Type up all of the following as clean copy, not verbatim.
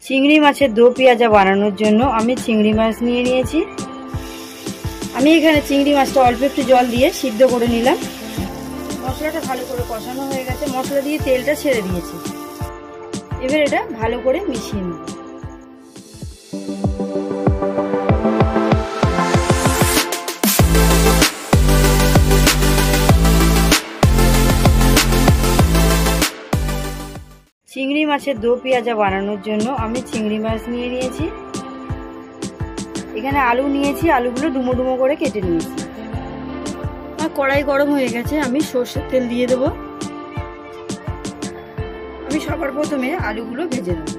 চিংড়ি মাছের দো পেঁয়াজা বানানোর জন্য আমি চিংড়ি মাছ নিয়ে নিয়েছি। আমি এখানে চিংড়ি মাছটা অল্প একটু জল দিয়ে সিদ্ধ করে নিলাম। মশলাটা ভালো করে কষানো হয়ে গেছে, মশলা দিয়ে তেলটা ছেড়ে দিয়েছি। এবার এটা ভালো করে মিশিয়ে নেব। চিংড়ি মাছের দো পেঁয়াজা বানানোর জন্য আমি চিংড়ি মাছ নিয়ে নিয়েছি। এখানে আলু নিয়েছি, আলুগুলো ডুমো ডুমো করে কেটে নিয়েছি। আর কড়াই গরম হয়ে গেছে, আমি সর্ষের তেল দিয়ে দেবো। আমি সবার প্রথমে আলুগুলো ভেজে নেব।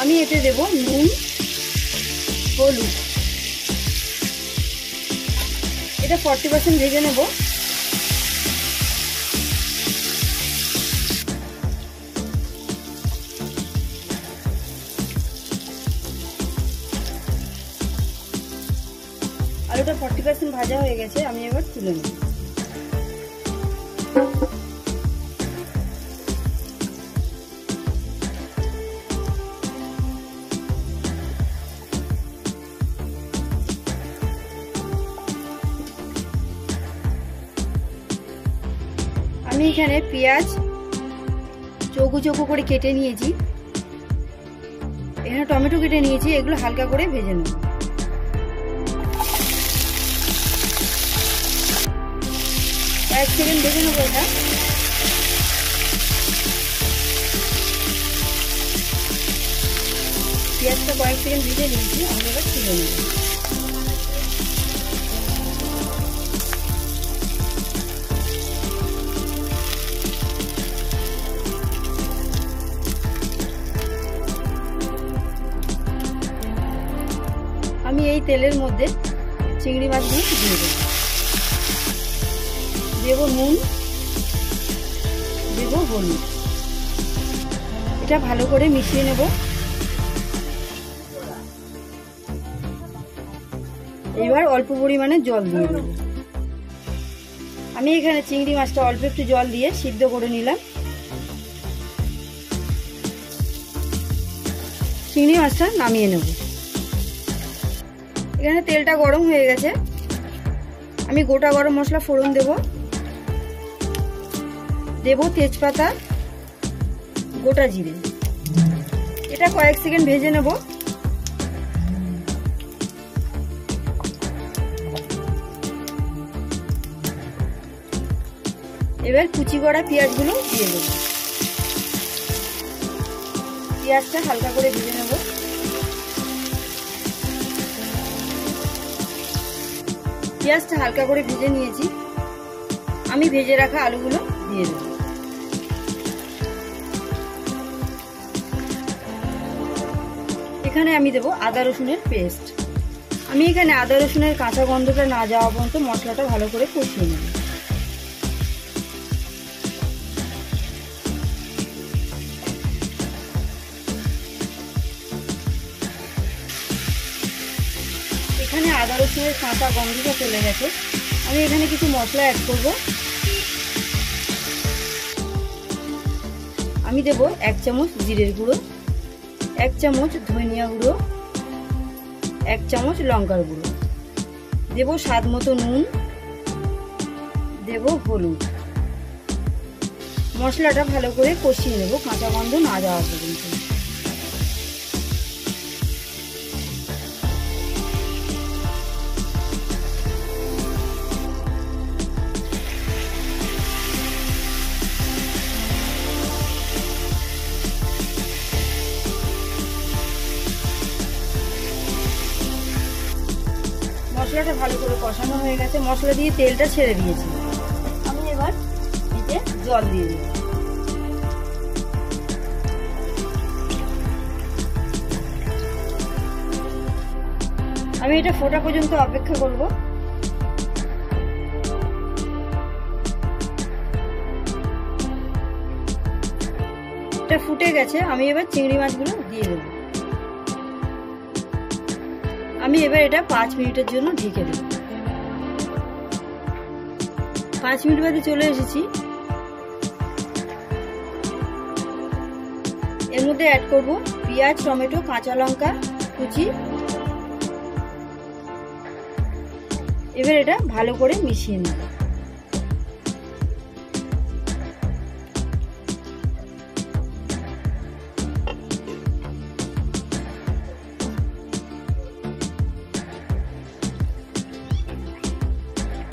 আমি এতে দেব নুন, হলুদ। এটা 40% ভেজে নেব। আলুটা 40% ভাজা হয়ে গেছে, আমি এবার তুলে নেব। আমি এখানে পেঁয়াজ চৌকো চৌকো করে কেটে নিয়েছি, এখানে টমেটো কেটে নিয়েছি, এগুলো হালকা করে ভেজে নেব। কয়েক সেকেন্ড ভেজে নেবো এটা। পেঁয়াজটা কয়েক সেকেন্ড ভেজে নিয়েছি, আমি এবার তুলে নেব। আমি এই তেলের মধ্যে চিংড়ি মাছগুলো দিয়ে দেবো। দেব নুন, দেব হলুদ। এটা ভালো করে মিশিয়ে নেব। এবার অল্প পরিমাণে জল দিয়ে দেব। আমি এখানে চিংড়ি মাছটা অল্প একটু জল দিয়ে সিদ্ধ করে নিলাম। চিংড়ি মাছটা নামিয়ে নেব। এখানে তেলটা গরম হয়ে গেছে, আমি গোটা গরম মশলা ফোড়ন দেব। দেব তেজপাতা, গোটা জিরে। এটা কয়েক সেকেন্ড ভেজে নেব। এবার কুচি করা পেঁয়াজগুলো দিয়ে দেব। পেঁয়াজটা হালকা করে ভেজে নেব। পেঁয়াজটা হালকা করে ভেজে নিয়েছি, আমি ভেজে রাখা আলুগুলো দিয়ে দেব। এখানে আমি দেব আদা রসুনের পেস্ট। আমি এখানে আদা রসুনের কাঁচা গন্ধটা না যাওয়া পর্যন্ত মশলাটা ভালো করে কষিয়ে নেব। এখানে আদা রসুনের কাঁচা গন্ধটা চলে গেছে, আমি এখানে কিছু মশলা অ্যাড করব। আমি দেব 1 চামচ জিরের গুঁড়ো, 1 চামচ ধনিয়া গুঁড়ো, 1 চামচ লঙ্কার গুঁড়ো, দেব স্বাদ মতো নুন, দেব হলুদ। মশলাটা ভালো করে কষিয়ে নেব কাঁচা গন্ধ না যাওয়া পর্যন্ত। মশলাটা ভালো করে কষানো হয়ে গেছে, মশলা দিয়ে তেলটা ছেড়ে দিয়েছি। আমি এবার এতে জল দিয়ে দেব। আমি এটা ফোটা পর্যন্ত অপেক্ষা করব। এটা ফুটে গেছে, আমি এবার চিংড়ি মাছগুলো দিয়ে দেব। আমি এবার এটা 5 মিনিটের জন্য ঢেকে দেব। 5 মিনিট বাদে চলে এসেছি। এর মধ্যে অ্যাড করব পেঁয়াজ, টমেটো, কাঁচা লঙ্কা কুচি। এবার এটা ভালো করে মিশিয়ে নেব।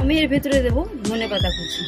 আমি এর ভেতরে দেব ধনেপাতা কুচি।